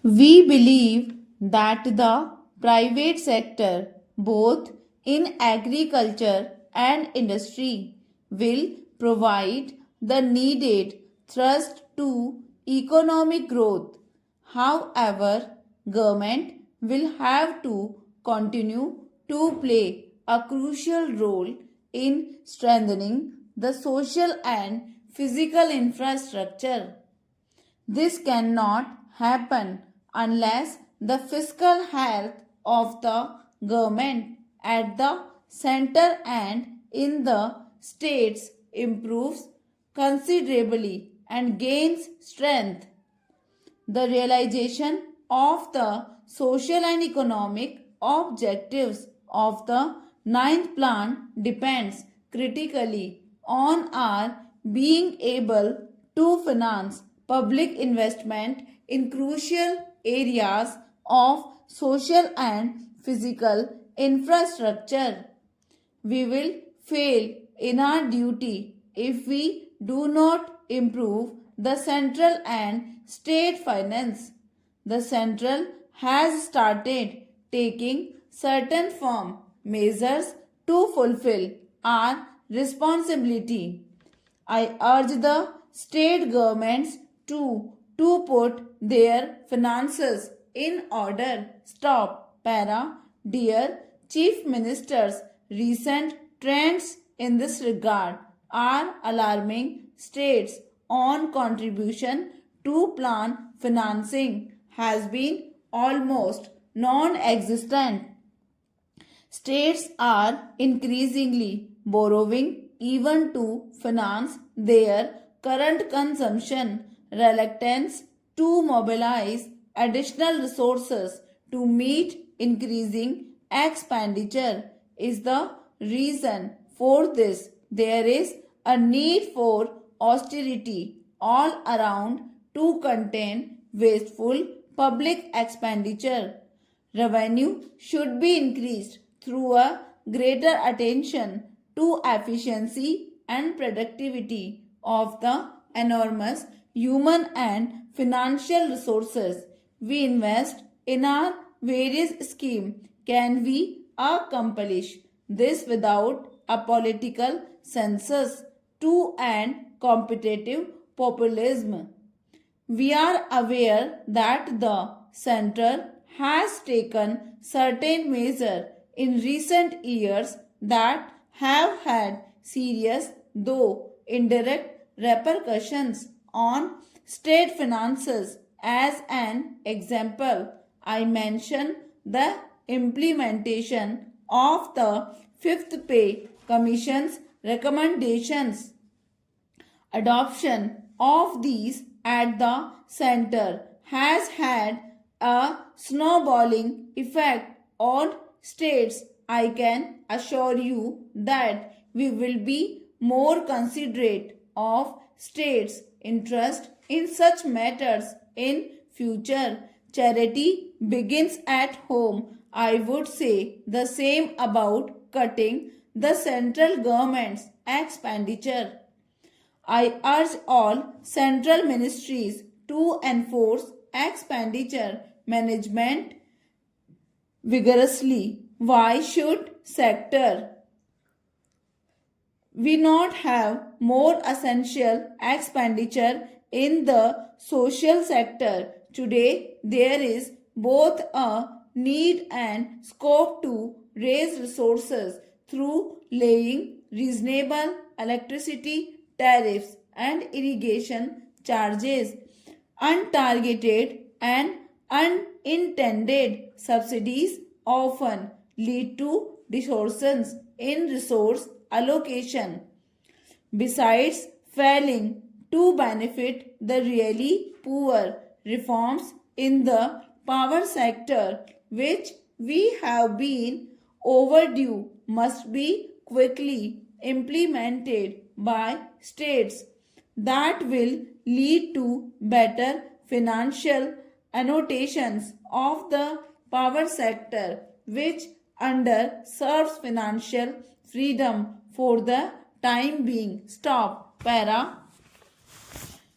We believe that the private sector, both in agriculture and industry, will provide the needed thrust to economic growth. However, government will have to continue to play a crucial role in strengthening the social and physical infrastructure. This cannot happen unless the fiscal health of the government at the center and in the states improves considerably and gains strength. The realization of the social and economic objectives of the ninth plan depends critically on our being able to finance public investment in crucial areas of social and physical infrastructure. We will fail in our duty if we do not improve the central and state finance. The central has started taking certain firm measures to fulfill our responsibility. I urge the state governments to put their finances in order. Stop. Para. Dear Chief Ministers, recent trends in this regard are alarming. States on contribution to plan financing has been almost non-existent. States are increasingly borrowing even to finance their current consumption. Reluctance to mobilize additional resources to meet increasing expenditure is the reason for this. There is a need for austerity all around to contain wasteful public expenditure. Revenue should be increased through a greater attention to efficiency and productivity of the enormous human and financial resources we invest in our various schemes. Can we accomplish this without a political census to and competitive populism? We are aware that the center has taken certain measures in recent years that have had serious, though indirect, repercussions on state finances. As an example, I mention the implementation of the Fifth Pay Commission's recommendations. Adoption of these at the center has had a snowballing effect on states. I can assure you that we will be more considerate of states' interest in such matters in future. Charity begins at home. I would say the same about cutting the central government's expenditure. I urge all central ministries to enforce expenditure management vigorously. Why should sector we not have more essential expenditure in the social sector? Today, there is both a need and scope to raise resources through laying reasonable electricity tariffs and irrigation charges. Untargeted and unintended subsidies often lead to distortions in resource allocation. Besides failing to benefit the really poor, reforms in the power sector, which we have been overdue, must be quickly implemented by states. That will lead to better financial annotations of the power sector, which underserves financial freedom for the time being. Stop. Para.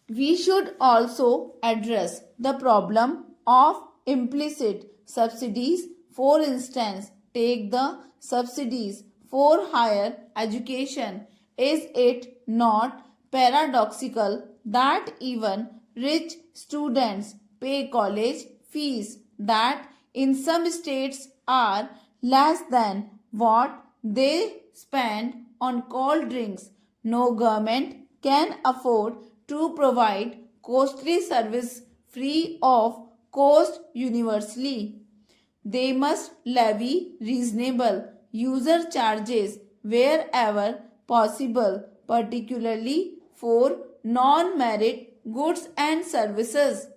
We should also address the problem of implicit subsidies. For instance, take the subsidies for higher education. Is it not paradoxical that even rich students pay college fees that in some states are less than what they spend on cold drinks? No government can afford to provide costly service free of cost universally. They must levy reasonable user charges wherever possible, particularly for non-merit goods and services.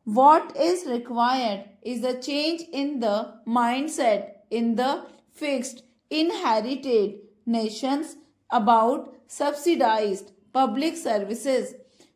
What is required is a change in the mindset in the fixed, inherited nations about subsidized public services.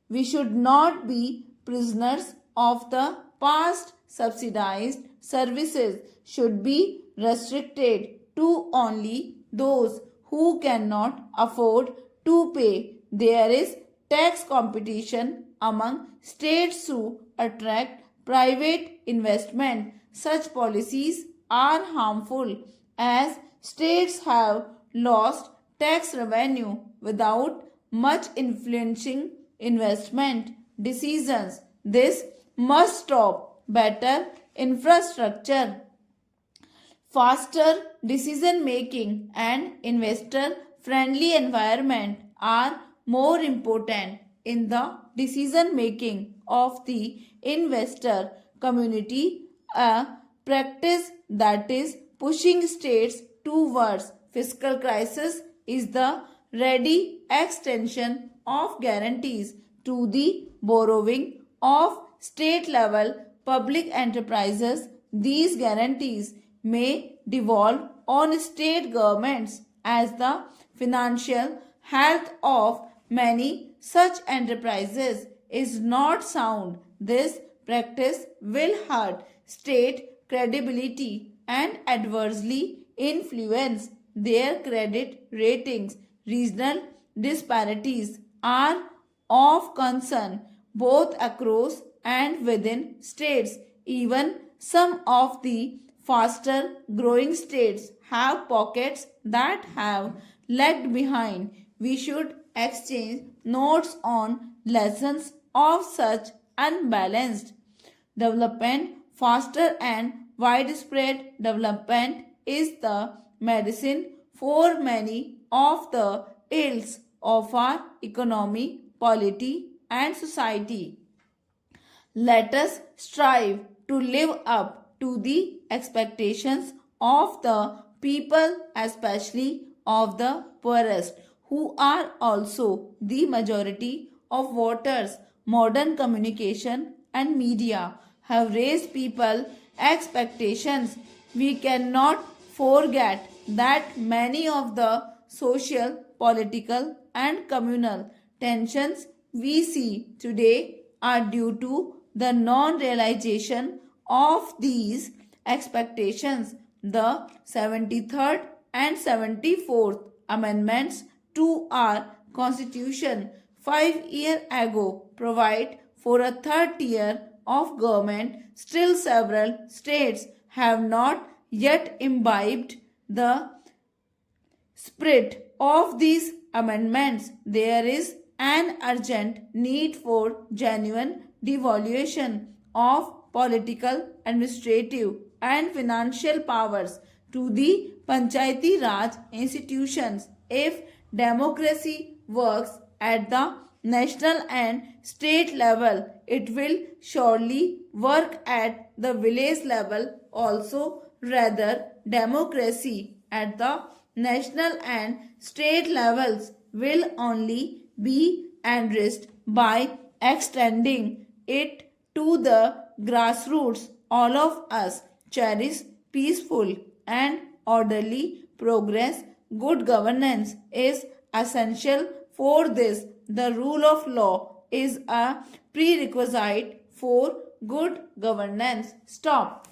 We should not be prisoners of the past. Subsidized services should be restricted to only those who cannot afford to pay. There is tax competition among states to attract private investment. Such policies are harmful as states have lost tax revenue without much influencing investment decisions. This must stop. Better infrastructure, faster decision making, and investor friendly environment are more important in the decision making of the investor community. A practice that is pushing states towards fiscal crisis is the ready extension of guarantees to the borrowing of state level public enterprises. These guarantees may devolve on state governments as the financial health of many such enterprises is not sound. This practice will hurt state credibility and adversely influence their credit ratings. Regional disparities are of concern both across and within states. Even some of the faster growing states have pockets that have lagged behind. We should exchange notes on lessons of such unbalanced development. Faster and widespread development is the medicine for many of the ills of our economy, polity, and society. Let us strive to live up to the expectations of the people, especially of the poorest, who are also the majority of voters. Modern communication and media have raised people expectations. We cannot forget that many of the social, political, and communal tensions we see today are due to the non-realization of these expectations. The 73rd and 74th Amendments to our Constitution 5 years ago provide for a third tier of government. Still, several states have not yet imbibed the spirit of these amendments. There is an urgent need for genuine devolution of political, administrative, and financial powers to the Panchayati Raj institutions. If democracy works at the national and state level, it will surely work at the village level also. Rather, democracy at the national and state levels will only be enriched by extending it to the grassroots. All of us cherish peaceful and orderly progress. Good governance is essential for this. The rule of law is a prerequisite for good governance. Stop.